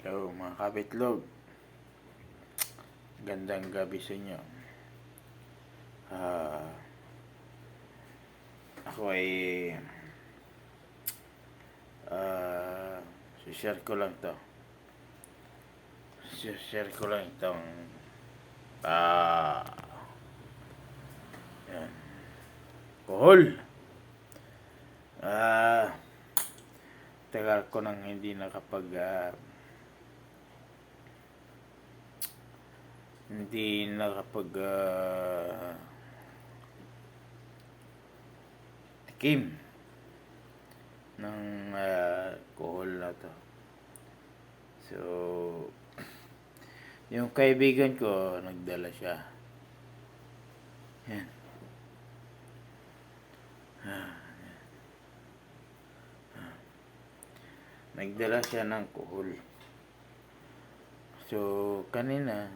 So, mga kapitlog, gandang gabi sa inyo. Ako ay share ko lang to. Share ko lang itong yan, kohol. Tagal ko nang hindi nakapag tikim ng kohol na to. So, yung kaibigan ko, nagdala siya. Yan. Nagdala siya ng kohol. So, kanina,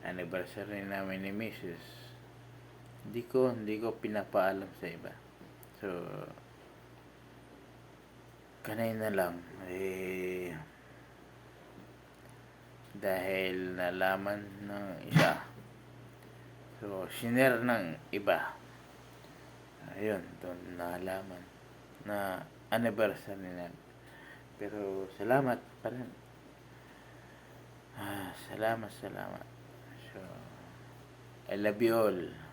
anniversary namin ni Mrs. Hindi ko pinapaalam sa iba. So, kanina lang, dahil nalaman ng isa, so, sinare ng iba. Ayun, doon nalaman na anniversary na. Pero, salamat pa rin. Salamat. So, I love you all.